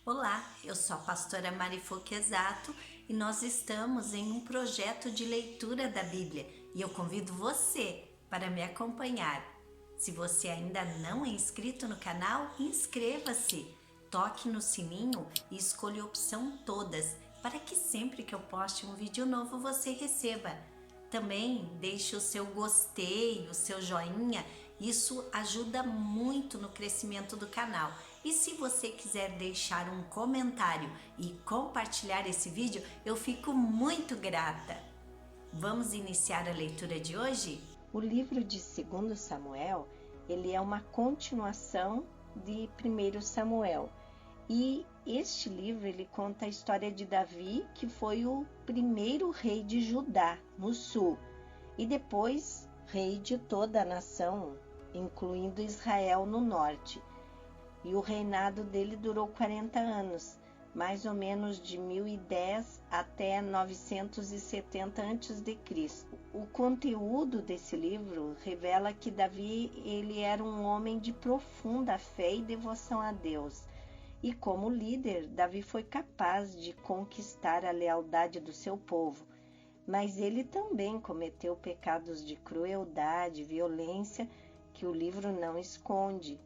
Olá, eu sou a pastora Marifu Quezato e nós estamos em um projeto de leitura da Bíblia e eu convido você para me acompanhar. Se você ainda não é inscrito no canal, inscreva-se, toque no sininho e escolha a opção todas para que sempre que eu poste um vídeo novo você receba. Também deixe o seu gostei, o seu joinha, isso ajuda muito no crescimento do canal. E se você quiser deixar um comentário e compartilhar esse vídeo, eu fico muito grata. Vamos iniciar a leitura de hoje? O livro de 2 Samuel, ele é uma continuação de 1 Samuel. E este livro ele conta a história de Davi, que foi o primeiro rei de Judá, no sul, e depois rei de toda a nação, incluindo Israel no norte. E o reinado dele durou 40 anos, mais ou menos de 1010 até 970 a.C. O conteúdo desse livro revela que Davi ele era um homem de profunda fé e devoção a Deus. E como líder, Davi foi capaz de conquistar a lealdade do seu povo. Mas ele também cometeu pecados de crueldade e violência que o livro não esconde.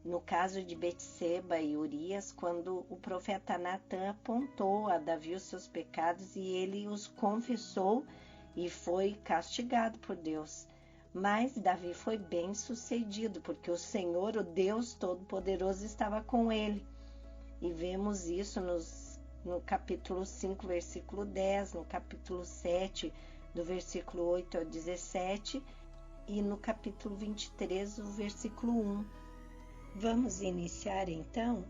No caso de Betseba e Urias, quando o profeta Natã apontou a Davi os seus pecados e ele os confessou e foi castigado por Deus. Mas Davi foi bem sucedido, porque o Senhor, o Deus Todo-Poderoso, estava com ele. E vemos isso no capítulo 5, versículo 10, no capítulo 7, do versículo 8 ao 17, e no capítulo 23, o versículo 1. Vamos iniciar então?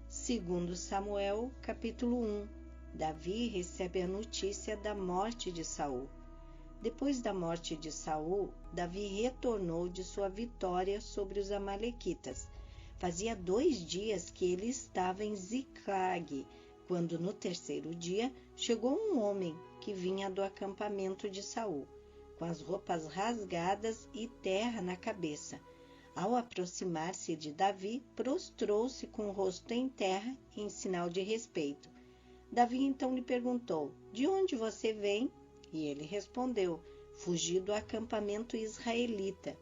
2 Samuel, capítulo 1. Davi recebe a notícia da morte de Saul. Depois da morte de Saul, Davi retornou de sua vitória sobre os amalequitas. Fazia 2 dias que ele estava em Ziclag, quando no 3º dia chegou um homem que vinha do acampamento de Saul, com as roupas rasgadas e terra na cabeça. Ao aproximar-se de Davi, prostrou-se com o rosto em terra em sinal de respeito. Davi então lhe perguntou: "De onde você vem?" E ele respondeu: "Fugi do acampamento israelita."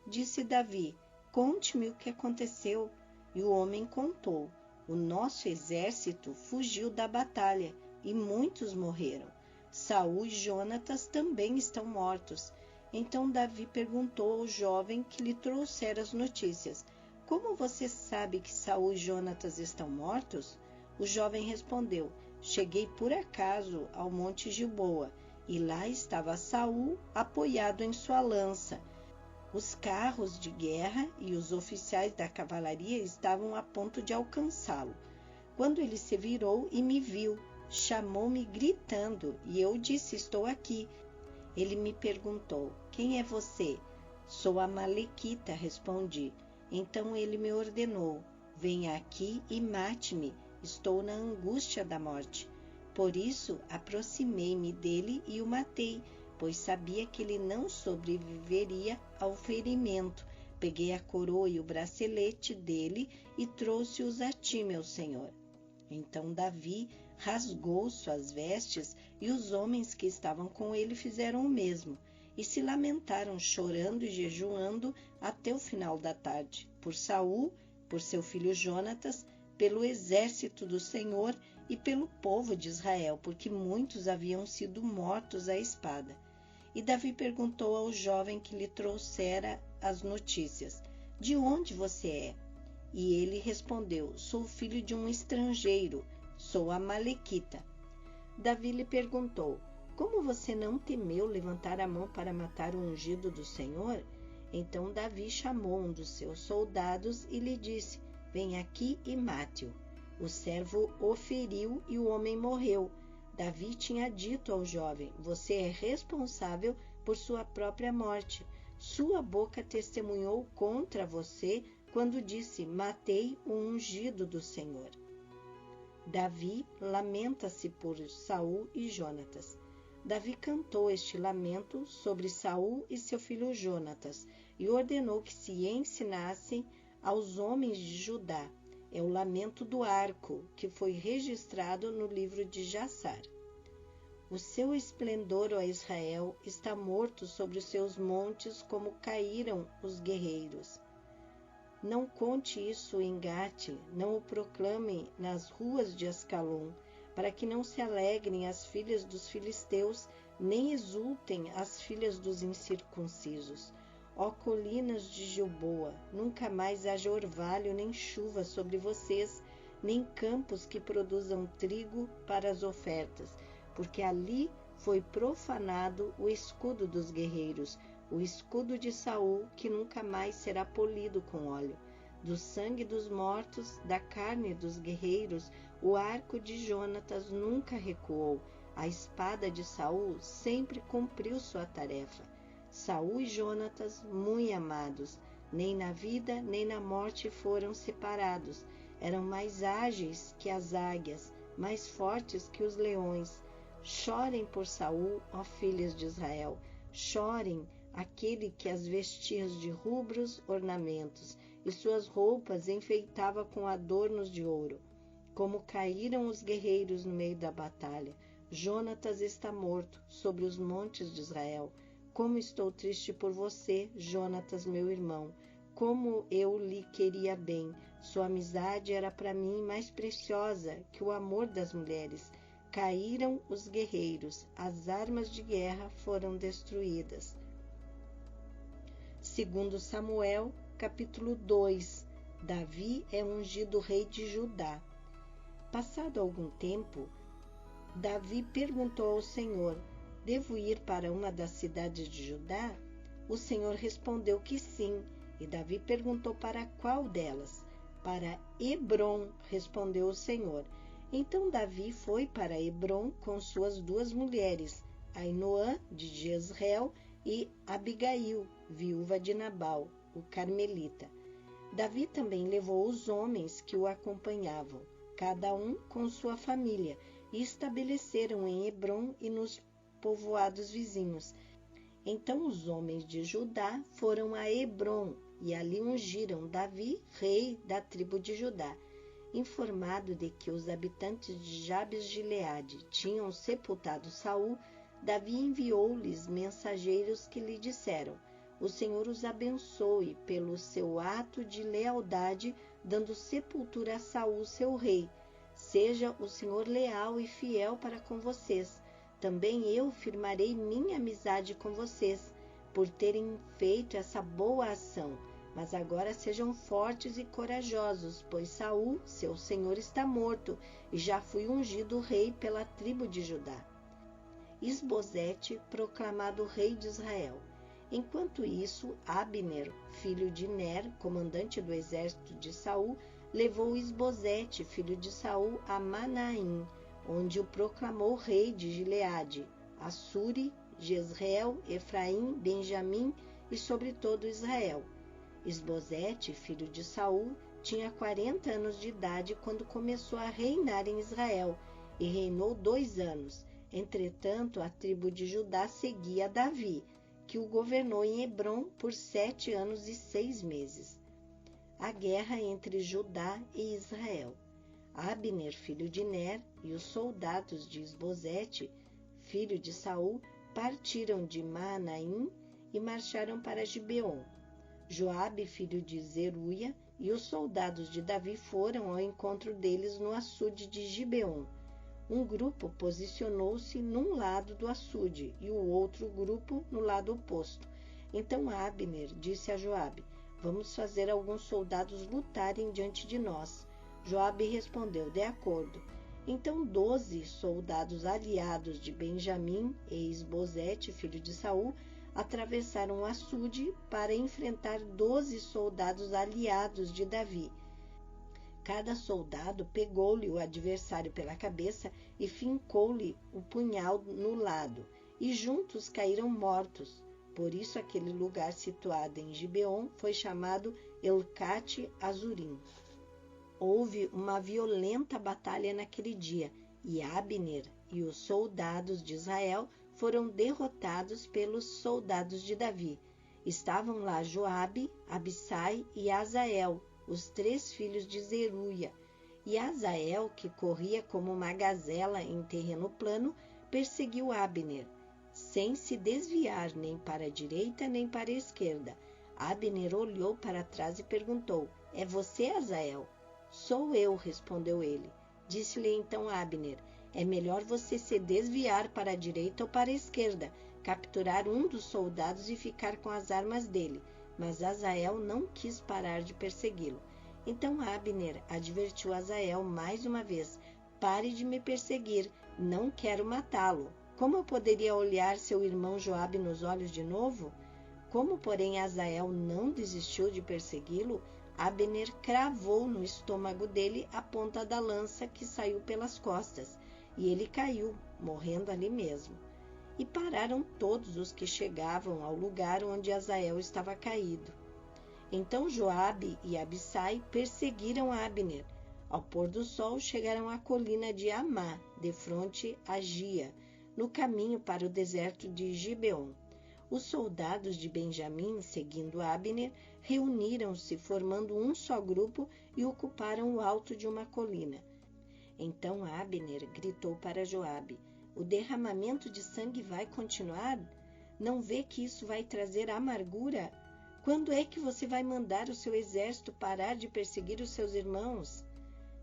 Disse Davi: "Conte-me o que aconteceu." E o homem contou: "O nosso exército fugiu da batalha e muitos morreram. Saul e Jonatas também estão mortos." Então Davi perguntou ao jovem que lhe trouxera as notícias: "Como você sabe que Saul e Jonatas estão mortos?" O jovem respondeu: "Cheguei por acaso ao monte Gilboa, e lá estava Saul apoiado em sua lança. Os carros de guerra e os oficiais da cavalaria estavam a ponto de alcançá-lo. Quando ele se virou e me viu, chamou-me gritando, e eu disse: 'Estou aqui.' Ele me perguntou: 'Quem é você?' 'Sou a Malequita,' respondi. Então ele me ordenou: 'Venha aqui e mate-me. Estou na angústia da morte.' Por isso aproximei-me dele e o matei, pois sabia que ele não sobreviveria ao ferimento. Peguei a coroa e o bracelete dele e trouxe-os a ti, meu senhor." Então Davi rasgou suas vestes e os homens que estavam com ele fizeram o mesmo, e se lamentaram, chorando e jejuando até o final da tarde, por Saul, por seu filho Jonatas, pelo exército do Senhor e pelo povo de Israel, porque muitos haviam sido mortos à espada. E Davi perguntou ao jovem que lhe trouxera as notícias: "De onde você é?" E ele respondeu: "Sou filho de um estrangeiro, sou a Malequita." Davi lhe perguntou: "Como você não temeu levantar a mão para matar o ungido do Senhor?" Então Davi chamou um dos seus soldados e lhe disse: "Vem aqui e mate-o." O servo o feriu e o homem morreu. Davi tinha dito ao jovem: "Você é responsável por sua própria morte. Sua boca testemunhou contra você quando disse: 'Matei o ungido do Senhor.'" Davi lamenta-se por Saul e Jonatas. Davi cantou este lamento sobre Saul e seu filho Jonatas e ordenou que se ensinassem aos homens de Judá. é o lamento do arco, que foi registrado no livro de Jassar. O seu esplendor, ó Israel, está morto sobre os seus montes, como caíram os guerreiros. Não conte isso em Gate, não o proclame nas ruas de Ascalon, para que não se alegrem as filhas dos filisteus, nem exultem as filhas dos incircuncisos. Ó colinas de Gilboa, nunca mais haja orvalho nem chuva sobre vocês, nem campos que produzam trigo para as ofertas, porque ali foi profanado o escudo dos guerreiros, o escudo de Saul, que nunca mais será polido com óleo. Do sangue dos mortos, da carne dos guerreiros, o arco de Jonatas nunca recuou. A espada de Saul sempre cumpriu sua tarefa. Saul e Jonatas, muito amados, nem na vida nem na morte foram separados. Eram mais ágeis que as águias, mais fortes que os leões. Chorem por Saul, ó filhas de Israel, chorem aquele que as vestia de rubros ornamentos, e suas roupas enfeitava com adornos de ouro. Como caíram os guerreiros no meio da batalha. Jonatas está morto sobre os montes de Israel. Como estou triste por você, Jonatas, meu irmão. Como eu lhe queria bem. Sua amizade era para mim mais preciosa que o amor das mulheres. Caíram os guerreiros, as armas de guerra foram destruídas. Segundo Samuel, capítulo 2. Davi é ungido rei de Judá. Passado algum tempo, Davi perguntou ao Senhor: devo ir para uma das cidades de Judá? O Senhor respondeu que sim, e Davi perguntou para qual delas. Para Hebrom, respondeu o Senhor. Então Davi foi para Hebrom com suas 2 mulheres, Ainoã de Jezreel e Abigail, viúva de Nabal, o carmelita. Davi também levou os homens que o acompanhavam, cada um com sua família, e estabeleceram em Hebrom e nos povoados vizinhos. Então os homens de Judá foram a Hebrom e ali ungiram Davi, rei da tribo de Judá. Informado de que os habitantes de Jabes de Gileade tinham sepultado Saul, Davi enviou-lhes mensageiros que lhe disseram: o Senhor os abençoe pelo seu ato de lealdade, dando sepultura a Saul, seu rei. Seja o Senhor leal e fiel para com vocês. Também eu firmarei minha amizade com vocês, por terem feito essa boa ação. Mas agora sejam fortes e corajosos, pois Saul, seu senhor, está morto, e já fui ungido rei pela tribo de Judá. Isbosete, proclamado rei de Israel. Enquanto isso, Abner, filho de Ner, comandante do exército de Saul, levou Isbosete, filho de Saul, a Manaim, onde o proclamou rei de Gileade, Assuri, Jezreel, Efraim, Benjamim e sobre todo Israel. Isbosete, filho de Saul, tinha 40 anos de idade quando começou a reinar em Israel, e reinou 2 anos. Entretanto, a tribo de Judá seguia Davi, que o governou em Hebrom por 7 anos e 6 meses. A guerra entre Judá e Israel. Abner, filho de Ner, e os soldados de Isbosete, filho de Saul, partiram de Maanaim e marcharam para Gibeon. Joabe, filho de Zeruia, e os soldados de Davi foram ao encontro deles no açude de Gibeon. Um grupo posicionou-se num lado do açude e o outro grupo no lado oposto. Então Abner disse a Joabe: vamos fazer alguns soldados lutarem diante de nós. Joabe respondeu: de acordo. Então 12 soldados aliados de Benjamim e Isbosete, filho de Saul, atravessaram o açude para enfrentar 12 soldados aliados de Davi. Cada soldado pegou-lhe o adversário pela cabeça e fincou-lhe o punhal no lado, e juntos caíram mortos. Por isso aquele lugar situado em Gibeon foi chamado Elcate Azurim. Houve uma violenta batalha naquele dia, e Abner e os soldados de Israel foram derrotados pelos soldados de Davi. Estavam lá Joabe, Abissai e Azael, os 3 filhos de Zeruia, e Azael, que corria como uma gazela em terreno plano, perseguiu Abner, sem se desviar nem para a direita nem para a esquerda. Abner olhou para trás e perguntou: é você, Azael? Sou eu, respondeu ele. Disse-lhe então Abner: é melhor você se desviar para a direita ou para a esquerda, capturar um dos soldados e ficar com as armas dele. Mas Azael não quis parar de persegui-lo. Então Abner advertiu Azael mais uma vez: pare de me perseguir, não quero matá-lo. Como eu poderia olhar seu irmão Joabe nos olhos de novo? Como, porém, Azael não desistiu de persegui-lo, Abner cravou no estômago dele a ponta da lança que saiu pelas costas, e ele caiu, morrendo ali mesmo. E pararam todos os que chegavam ao lugar onde Azael estava caído. Então Joabe e Abissai perseguiram Abner. Ao pôr do sol chegaram à colina de Amá, defronte a Gia, no caminho para o deserto de Gibeon. Os soldados de Benjamim, seguindo Abner, reuniram-se formando um só grupo e ocuparam o alto de uma colina. Então Abner gritou para Joabe: o derramamento de sangue vai continuar? Não vê que isso vai trazer amargura? Quando é que você vai mandar o seu exército parar de perseguir os seus irmãos?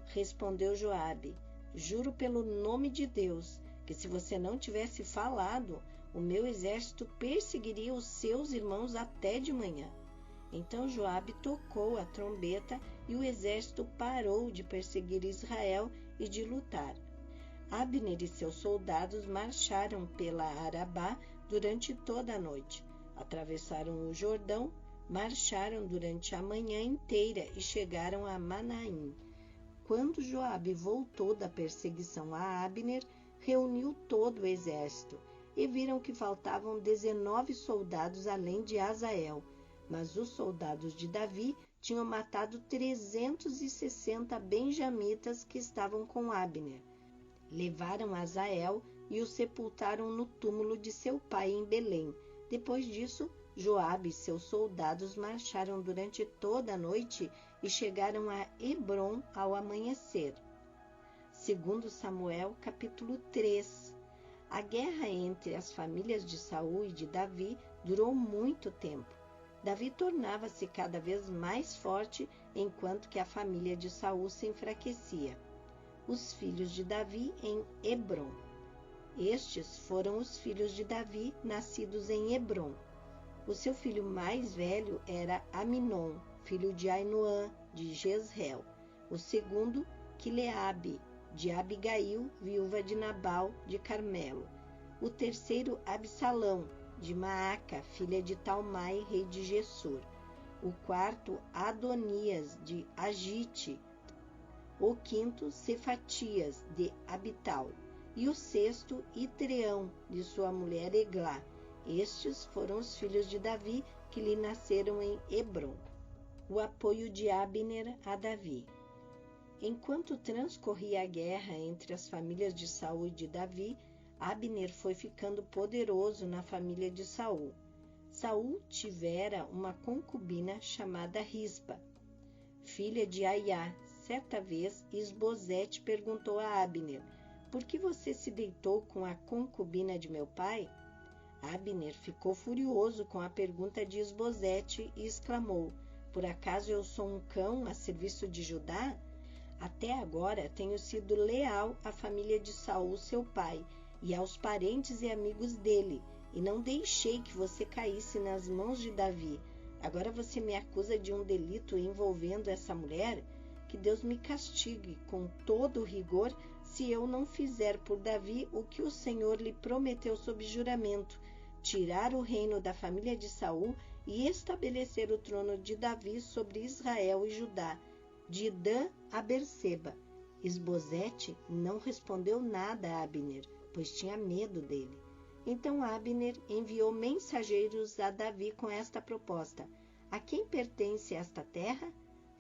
Respondeu Joabe: juro pelo nome de Deus que se você não tivesse falado, o meu exército perseguiria os seus irmãos até de manhã. Então Joabe tocou a trombeta e o exército parou de perseguir Israel e de lutar. Abner e seus soldados marcharam pela Arabá durante toda a noite. Atravessaram o Jordão, marcharam durante a manhã inteira e chegaram a Manaim. Quando Joabe voltou da perseguição a Abner, reuniu todo o exército, e viram que faltavam 19 soldados além de Azael, mas os soldados de Davi tinham matado 360 benjamitas que estavam com Abner. Levaram Azael e o sepultaram no túmulo de seu pai em Belém. Depois disso, Joabe e seus soldados marcharam durante toda a noite e chegaram a Hebrom ao amanhecer. Segundo Samuel, capítulo 3. A guerra entre as famílias de Saul e de Davi durou muito tempo. Davi tornava-se cada vez mais forte, enquanto que a família de Saul se enfraquecia. Os filhos de Davi em Hebrom. Estes foram os filhos de Davi, nascidos em Hebrom. O seu filho mais velho era Aminon, filho de Ainoã, de Jezreel. O segundo, Quileabe, de Abigail, viúva de Nabal, de Carmelo. O terceiro, Absalão, de Maaca, filha de Talmai, rei de Gessur. O quarto, Adonias, de Agite. O quinto, Cefatias, de Abital. E o sexto, Itreão, de sua mulher Eglá. Estes foram os filhos de Davi que lhe nasceram em Hebrom. O apoio de Abner a Davi. Enquanto transcorria a guerra entre as famílias de Saul e de Davi, Abner foi ficando poderoso na família de Saul. Saul tivera uma concubina chamada Rispa, filha de Aiá. Certa vez, Isbosete perguntou a Abner: por que você se deitou com a concubina de meu pai? Abner ficou furioso com a pergunta de Isbosete e exclamou: por acaso eu sou um cão a serviço de Judá? Até agora tenho sido leal à família de Saul, seu pai, e aos parentes e amigos dele, e não deixei que você caísse nas mãos de Davi. Agora você me acusa de um delito envolvendo essa mulher? Que Deus me castigue com todo o rigor se eu não fizer por Davi o que o Senhor lhe prometeu sob juramento, tirar o reino da família de Saul e estabelecer o trono de Davi sobre Israel e Judá, de Dan a Berseba. Isbosete não respondeu nada a Abner, pois tinha medo dele. Então Abner enviou mensageiros a Davi com esta proposta: a quem pertence esta terra?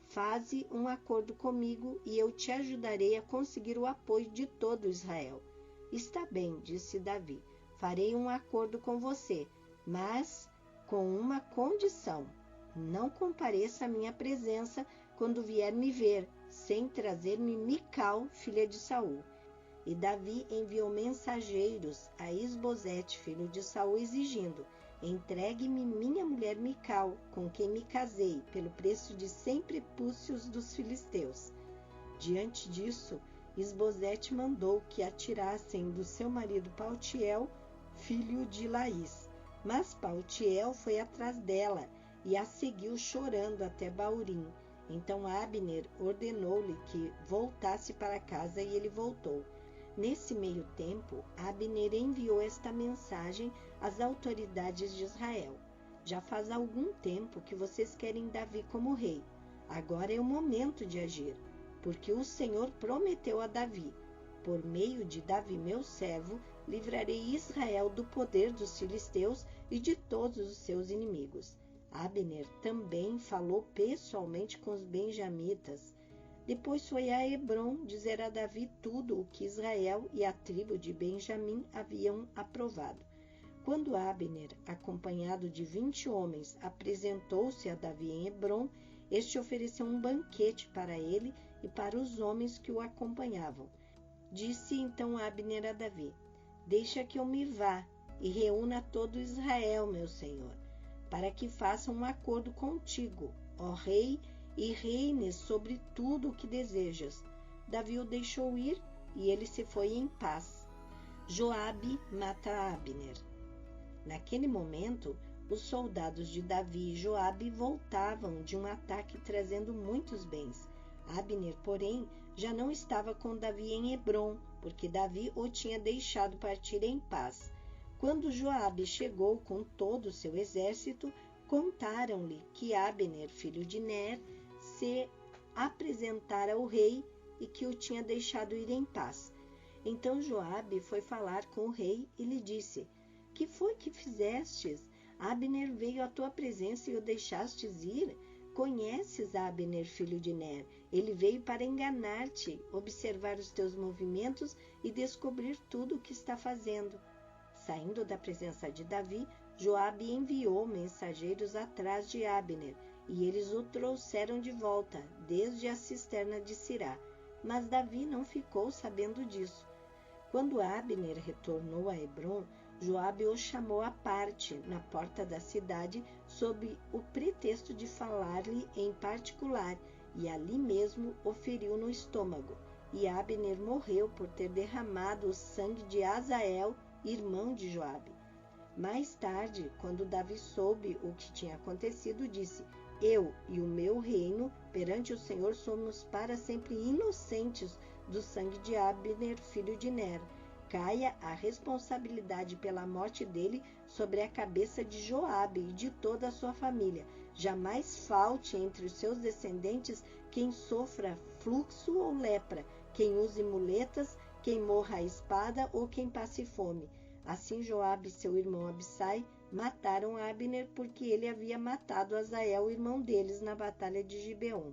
Faze um acordo comigo e eu te ajudarei a conseguir o apoio de todo Israel. Está bem, disse Davi, farei um acordo com você, mas com uma condição: não compareça à minha presença quando vier me ver, sem trazer-me Mical, filha de Saul. E Davi enviou mensageiros a Isbosete, filho de Saul, exigindo: entregue-me minha mulher Mical, com quem me casei, pelo preço de 100 prepúcios dos filisteus. Diante disso, Isbosete mandou que a tirassem do seu marido Paltiel, filho de Laís. Mas Paltiel foi atrás dela e a seguiu chorando até Baurim. Então Abner ordenou-lhe que voltasse para casa e ele voltou. Nesse meio tempo, Abner enviou esta mensagem às autoridades de Israel: já faz algum tempo que vocês querem Davi como rei. Agora é o momento de agir, porque o Senhor prometeu a Davi: por meio de Davi, meu servo, livrarei Israel do poder dos filisteus e de todos os seus inimigos. Abner também falou pessoalmente com os benjamitas. Depois foi a Hebrom dizer a Davi tudo o que Israel e a tribo de Benjamim haviam aprovado. Quando Abner, acompanhado de 20 homens, apresentou-se a Davi em Hebrom, este ofereceu um banquete para ele e para os homens que o acompanhavam. Disse então Abner a Davi: deixa que eu me vá e reúna todo Israel, meu senhor, para que façam um acordo contigo, ó rei, e reines sobre tudo o que desejas. Davi o deixou ir e ele se foi em paz. Joabe mata Abner. Naquele momento, os soldados de Davi e Joabe voltavam de um ataque trazendo muitos bens. Abner, porém, já não estava com Davi em Hebrom, porque Davi o tinha deixado partir em paz. Quando Joabe chegou com todo o seu exército, contaram-lhe que Abner, filho de Ner, se apresentara ao rei e que o tinha deixado ir em paz. Então Joabe foi falar com o rei e lhe disse: que foi que fizestes? Abner veio à tua presença e o deixastes ir? Conheces Abner, filho de Ner? Ele veio para enganar-te, observar os teus movimentos e descobrir tudo o que está fazendo. Saindo da presença de Davi, Joabe enviou mensageiros atrás de Abner, e eles o trouxeram de volta, desde a cisterna de Sirá. Mas Davi não ficou sabendo disso. Quando Abner retornou a Hebrom, Joabe o chamou à parte, na porta da cidade, sob o pretexto de falar-lhe em particular, e ali mesmo o feriu no estômago. E Abner morreu por ter derramado o sangue de Asael, irmão de Joabe. Mais tarde, quando Davi soube o que tinha acontecido, disse: eu e o meu reino perante o Senhor somos para sempre inocentes do sangue de Abner, filho de Ner. Caia a responsabilidade pela morte dele sobre a cabeça de Joabe e de toda a sua família. Jamais falte entre os seus descendentes quem sofra fluxo ou lepra, quem use muletas, quem morra à espada ou quem passe fome. Assim Joabe e seu irmão Abissai mataram Abner, porque ele havia matado Asael, irmão deles, na batalha de Gibeon.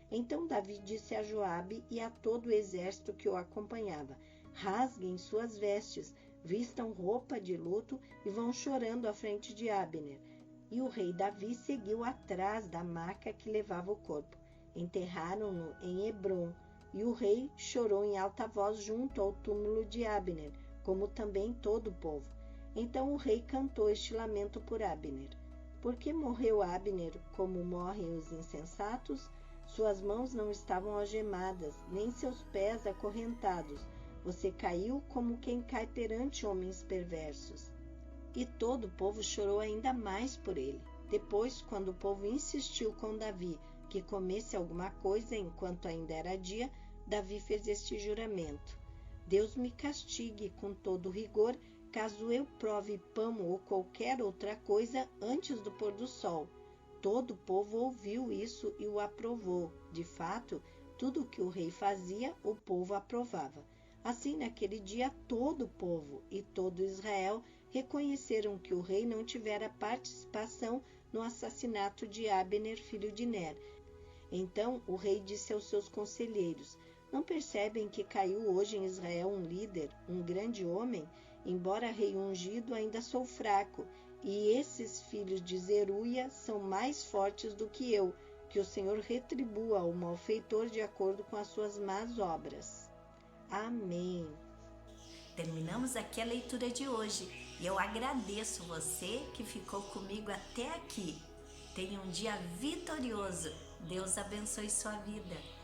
Então Davi disse a Joabe e a todo o exército que o acompanhava: rasguem suas vestes, vistam roupa de luto e vão chorando à frente de Abner. E o rei Davi seguiu atrás da maca que levava o corpo. Enterraram-no em Hebrom, e o rei chorou em alta voz junto ao túmulo de Abner, como também todo o povo. Então o rei cantou este lamento por Abner: por que morreu Abner como morrem os insensatos? Suas mãos não estavam algemadas, nem seus pés acorrentados. Você caiu como quem cai perante homens perversos. E todo o povo chorou ainda mais por ele. Depois, quando o povo insistiu com Davi que comesse alguma coisa enquanto ainda era dia, Davi fez este juramento: Deus me castigue com todo rigor, caso eu prove pão ou qualquer outra coisa antes do pôr do sol. Todo o povo ouviu isso e o aprovou. De fato, tudo o que o rei fazia, o povo aprovava. Assim, naquele dia, todo o povo e todo Israel reconheceram que o rei não tivera participação no assassinato de Abner, filho de Ner. Então o rei disse aos seus conselheiros: não percebem que caiu hoje em Israel um líder, um grande homem? Embora rei ungido, ainda sou fraco, e esses filhos de Zeruia são mais fortes do que eu. Que o Senhor retribua o malfeitor de acordo com as suas más obras. Amém. Terminamos aqui a leitura de hoje e eu agradeço você que ficou comigo até aqui. Tenha um dia vitorioso. Deus abençoe sua vida.